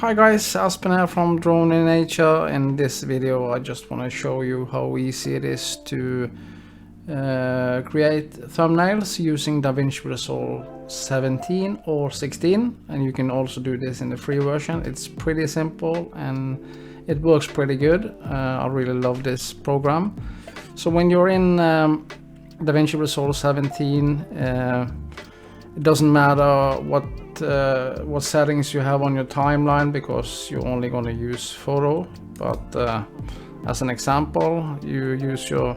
Hi guys, Aspen here from Drone in Nature. In this video I just want to show you how easy it is to create thumbnails using Davinci Resolve 17 or 16, and you can also do this in the free version. It's pretty simple and it works pretty good. I really love this program. So when you're in Davinci Resolve 17, it doesn't matter what settings you have on your timeline, because you're only going to use photo. But as an example, you use your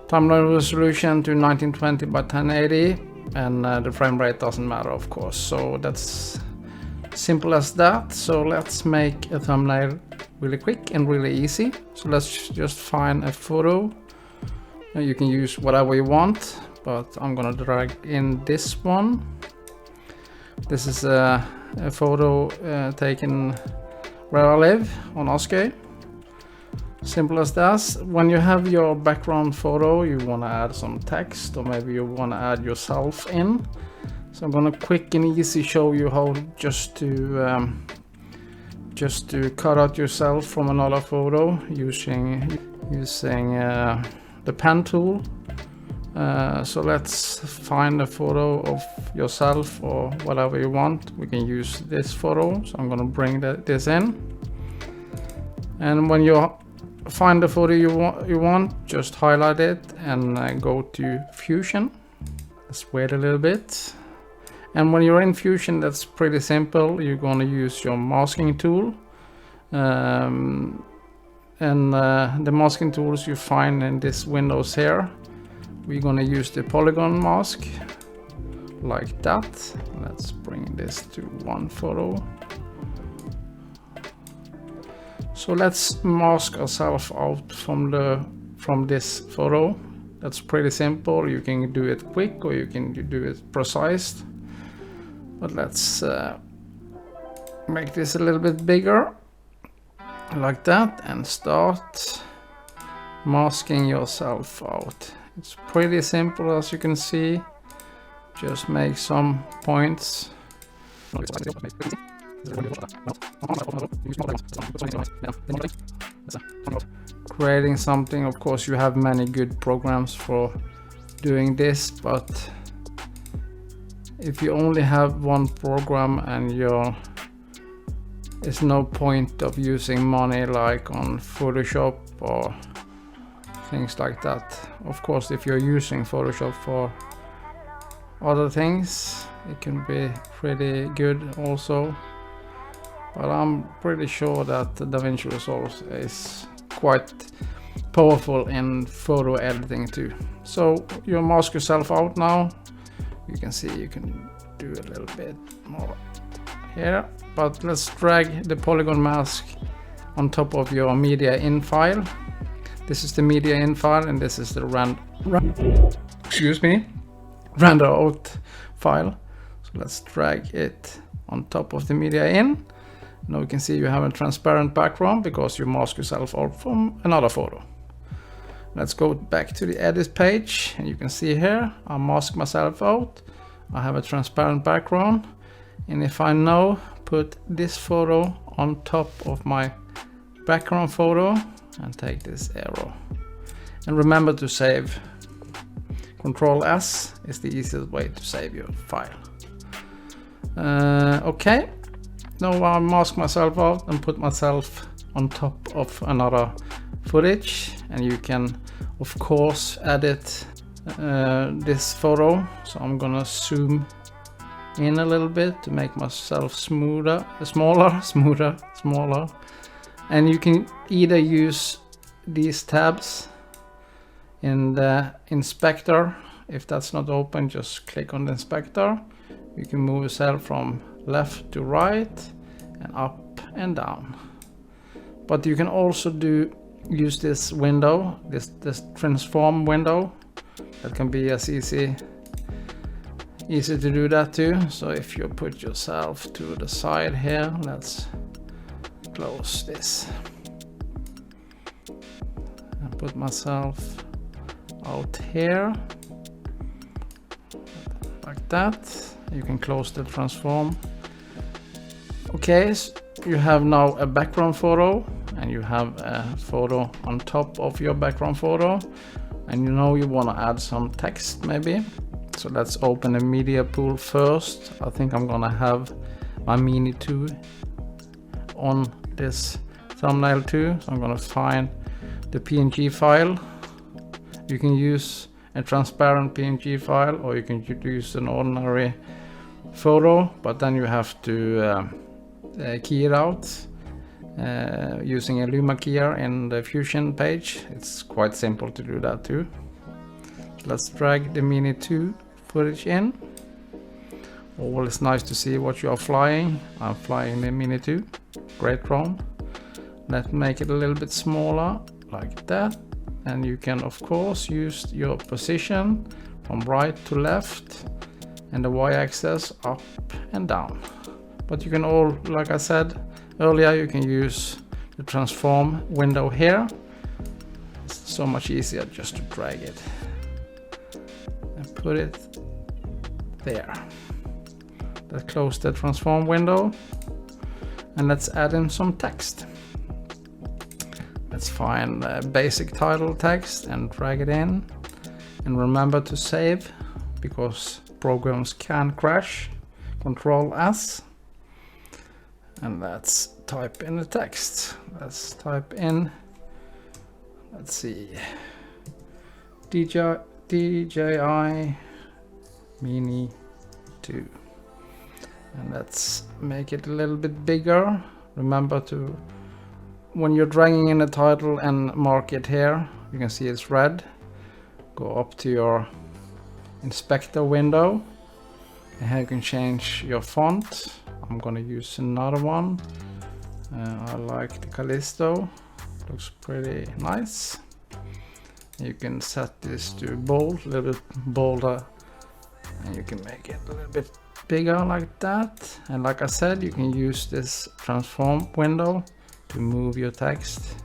timeline resolution to 1920 by 1080, and the frame rate doesn't matter, of course. So that's simple as that. So let's make a thumbnail really quick and really easy. So let's just find a photo. You can use whatever you want, but I'm gonna drag in this one. This is a photo taken where I live on Askøy. Simple as that. When you have your background photo, you want to add some text, or maybe you want to add yourself in. So I'm gonna quick and easy show you how just to cut out yourself from another photo using the pen tool. So let's find a photo of yourself or whatever you want. We can use this photo, so I'm going to bring this in. And when you find the photo you want, just highlight it and go to Fusion. Let's wait a little bit. And when you're in Fusion, that's pretty simple. You're going to use your masking tool. The masking tools you find in this windows here. We're going to use the polygon mask like that. Let's bring this to one photo. So let's mask ourselves out from this photo. That's pretty simple. You can do it quick or you can do it precise. But let's make this a little bit bigger like that and start masking yourself out. It's pretty simple, as you can see. Just make some points. Creating something. Of course, you have many good programs for doing this, but if you only have one program and there's no point of using money like on Photoshop or things like that. Of course, if you're using Photoshop for other things, it can be pretty good also. But I'm pretty sure that Davinci Resolve is quite powerful in photo editing too. So you mask yourself out now. You can see you can do a little bit more here. But let's drag the polygon mask on top of your media in file. This is the media in file, and this is the render out file. So let's drag it on top of the media in. Now you can see you have a transparent background because you mask yourself out from another photo. Let's go back to the edit page, and you can see here I mask myself out. I have a transparent background, and if I now put this photo on top of my background photo and take this arrow, and remember to save. Control S is the easiest way to save your file. Okay, now I mask myself out and put myself on top of another footage, and you can of course edit this photo. So I'm gonna zoom in a little bit to make myself smaller. And you can either use these tabs in the inspector. If that's not open, just click on the inspector. You can move yourself from left to right and up and down. But you can also use this window, this transform window. That can be as easy to do that too. So if you put yourself to the side here, let's close this and put myself out here like that. You can close the transform. Okay, you have now a background photo, and you have a photo on top of your background photo, and you know you want to add some text maybe. So let's open a media pool first. I think I'm gonna have my Mini 2 on this thumbnail too. So I'm gonna find the PNG file. You can use a transparent PNG file, or you can use an ordinary photo, but then you have to key it out using a Luma keyer in the Fusion page. It's quite simple to do that too. Let's drag the Mini 2 footage in. Always nice to see what you are flying. I'm flying the Mini 2. Great drone. Let's make it a little bit smaller, like that. And you can of course use your position from right to left, and the y-axis up and down. But you can all, like I said earlier, you can use the transform window here. It's so much easier just to drag it and put it there. Let's close the transform window, and let's add in some text. Let's find a basic title text and drag it in, and remember to save because programs can crash. Control S, and let's type in the text. Let's type in, let's see, DJI Mini 2, and let's make it a little bit bigger. Remember to, when you're dragging in a title and mark it here, you can see it's red. Go up to your inspector window, and here you can change your font. I'm gonna use another one. I like the Callisto, looks pretty nice. You can set this to bold, a little bit bolder, and you can make it a little bit bigger like that. And like I said, you can use this transform window to move your text.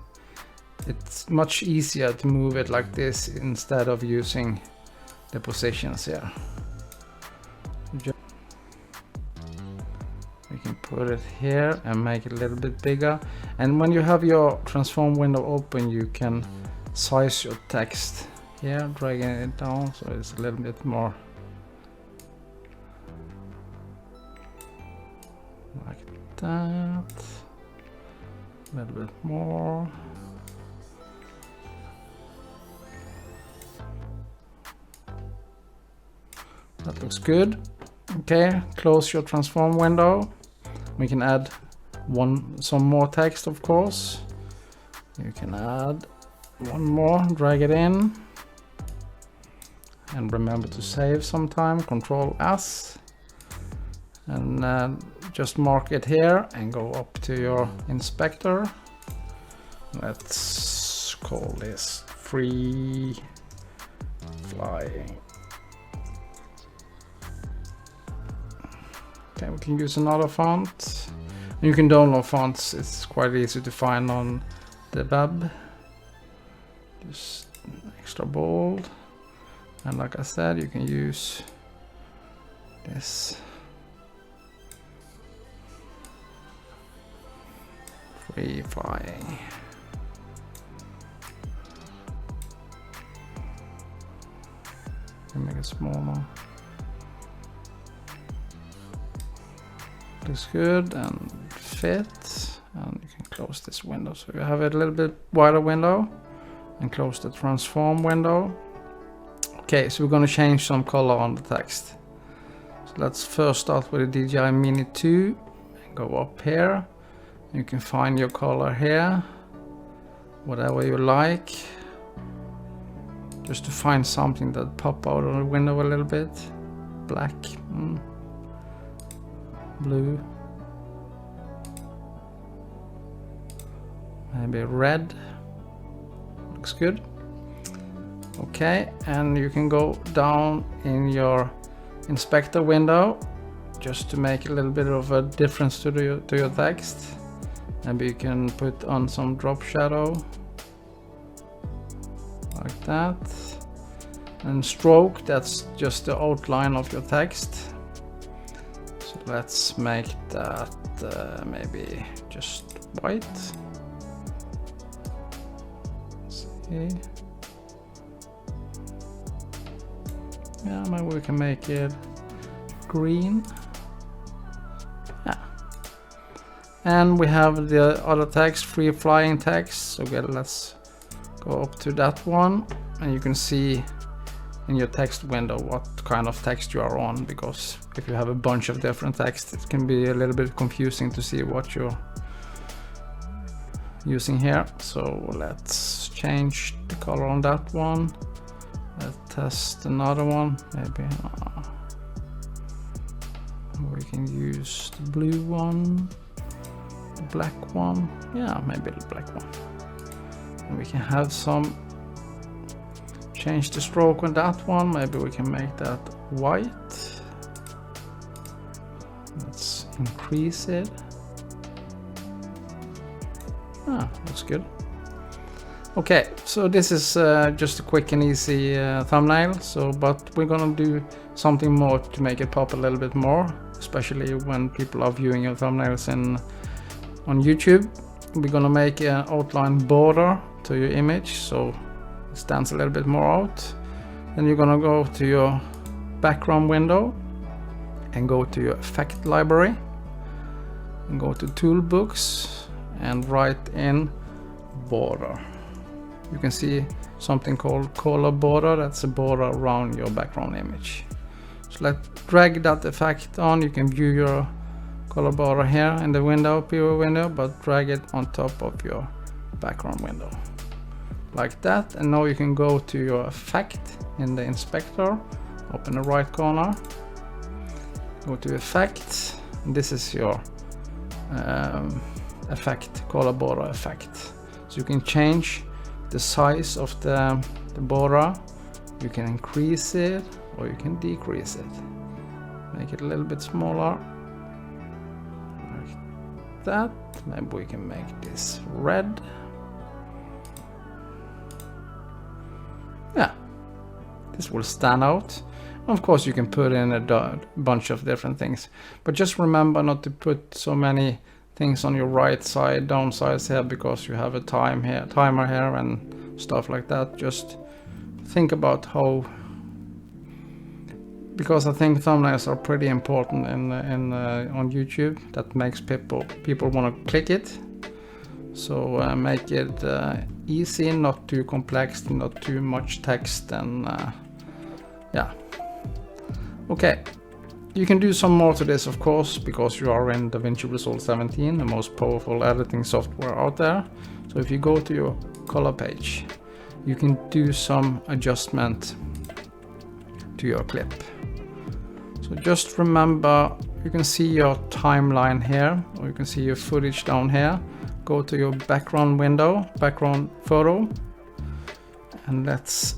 It's much easier to move it like this instead of using the positions here. You can put it here and make it a little bit bigger. And when you have your transform window open, you can size your text here, dragging it down so it's a little bit more like that. A little bit more. That looks good. Okay, close your transform window. We can add some more text, of course. You can add one more, drag it in, and remember to save sometime. Control S, and just mark it here and go up to your inspector. Let's call this free flying. Okay, we can use another font. You can download fonts, it's quite easy to find on the web. Just extra bold. And like I said, you can use this free flying. Make it smaller. Looks good and fit, and you can close this window so you have a little bit wider window, and close the transform window. Okay, so we're going to change some color on the text. So let's first start with the DJI Mini 2 and go up here. You can find your color here, whatever you like, just to find something that pop out of the window a little bit. Black, blue, maybe red, looks good. Okay, and you can go down in your inspector window just to make a little bit of a difference to your text. Maybe you can put on some drop shadow like that, and stroke, that's just the outline of your text. So let's make that maybe just white. Let's see. Yeah, maybe we can make it green. Yeah. And we have the other text, free flying text. Okay, let's go up to that one, and you can see in your text window what kind of text you are on, because if you have a bunch of different text, it can be a little bit confusing to see what you're using here. So let's change the color on that one. Let's test another one. Maybe we can use the blue one, the black one. Yeah, maybe the black one. And we can have some change the stroke on that one. Maybe we can make that white. Let's increase it. Looks good. Okay, so this is just a quick and easy thumbnail. But we're gonna do something more to make it pop a little bit more, especially when people are viewing your thumbnails on YouTube. We're gonna make an outline border to your image, so it stands a little bit more out. Then you're gonna go to your background window and go to your effect library and go to toolbox and write in border. You can see something called color border. That's a border around your background image. So let's drag that effect on. You can view your color border here in the window, preview window, but drag it on top of your background window like that. And now you can go to your effect in the inspector up in the right corner, go to effect, and this is your effect, color border effect. So you can change the size of the border. You can increase it or you can decrease it, make it a little bit smaller like that. Maybe we can make this red. Yeah, this will stand out. Of course you can put in a bunch of different things, but just remember not to put so many things on your right side, downsides here, because you have a timer here and stuff like that. Just think about how, because I think thumbnails are pretty important on YouTube. That makes people want to click it. So make it easy, not too complex, not too much text, and yeah. Okay. You can do some more to this, of course, because you are in Davinci Resolve 17, the most powerful editing software out there. So if you go to your color page, you can do some adjustment to your clip. So just remember, you can see your timeline here, or you can see your footage down here. Go to your background window, background photo, and let's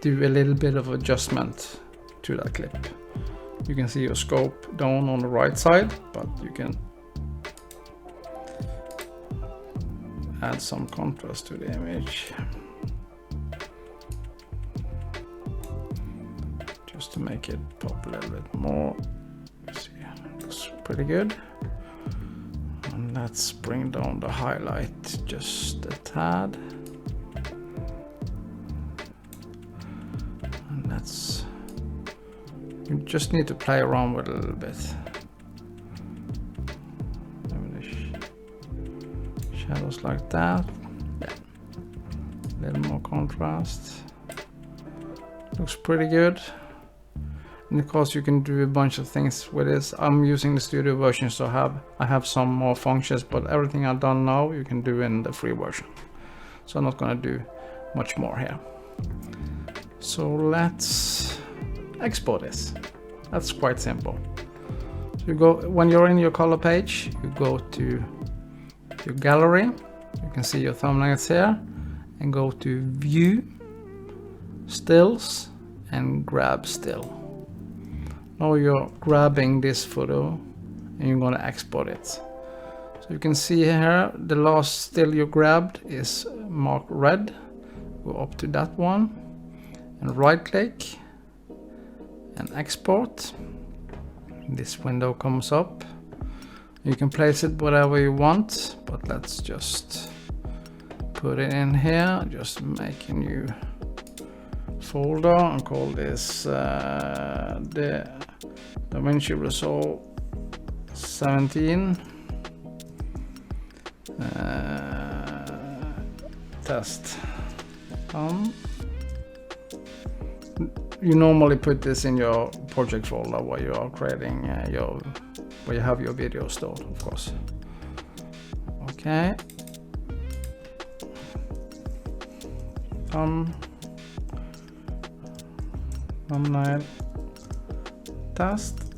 do a little bit of adjustment to that clip. You can see your scope down on the right side, but you can add some contrast to the image just to make it pop a little bit more. See, looks pretty good. And let's bring down the highlight just a tad. And let's, you just need to play around with it a little bit. Maybe the shadows like that. Yeah. A little more contrast. Looks pretty good. And of course you can do a bunch of things with this. I'm using the studio version, so I have some more functions, but everything I've done now you can do in the free version. So I'm not gonna do much more here. So let's export this. That's quite simple. So you go, when you're in your color page, you go to your gallery. You can see your thumbnails here, and go to view, stills, and grab still. Now you're grabbing this photo and you're going to export it. So you can see here the last still you grabbed is marked red. Go up to that one and right click and export. This window comes up. You can place it wherever you want, but let's just put it in here. Just make a new folder and call this the Davinci Resolve 17 test. You normally put this in your project folder where you are creating where you have your video stored, of course. Okay. Thumbnail test.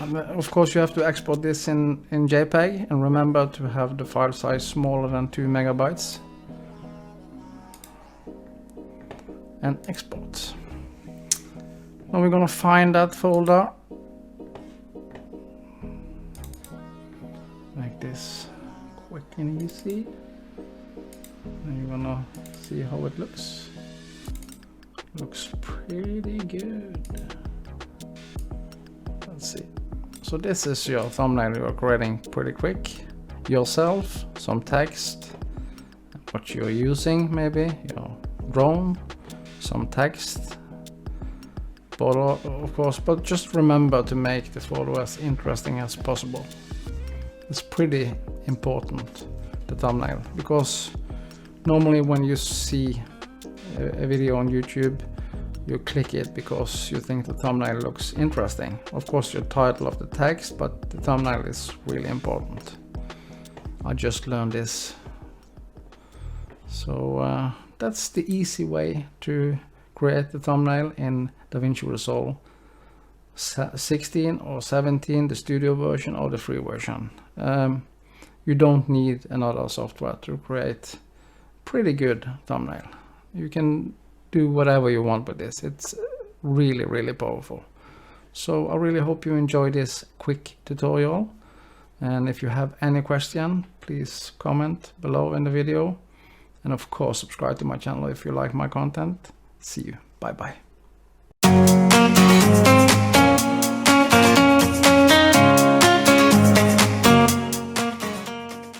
And of course you have to export this in JPEG, and remember to have the file size smaller than 2 megabytes. And export. Now we're gonna find that folder. Make this quick and easy. And you're gonna see how it looks. Looks pretty good. Let's see. So this is your thumbnail you're creating pretty quick. Yourself, some text, what you're using, maybe your drone, some text. Photo, of course, but just remember to make the photo as interesting as possible. It's pretty important, the thumbnail, because normally when you see a video on YouTube, you click it because you think the thumbnail looks interesting. Of course, your title of the text, but the thumbnail is really important. I just learned this. So that's the easy way to create the thumbnail in Davinci Resolve 16 or 17, the studio version or the free version. You don't need another software to create pretty good thumbnail. You can do whatever you want with this. It's really, really powerful. So I really hope you enjoyed this quick tutorial. And if you have any question, please comment below in the video. And of course, subscribe to my channel if you like my content. See you. Bye bye.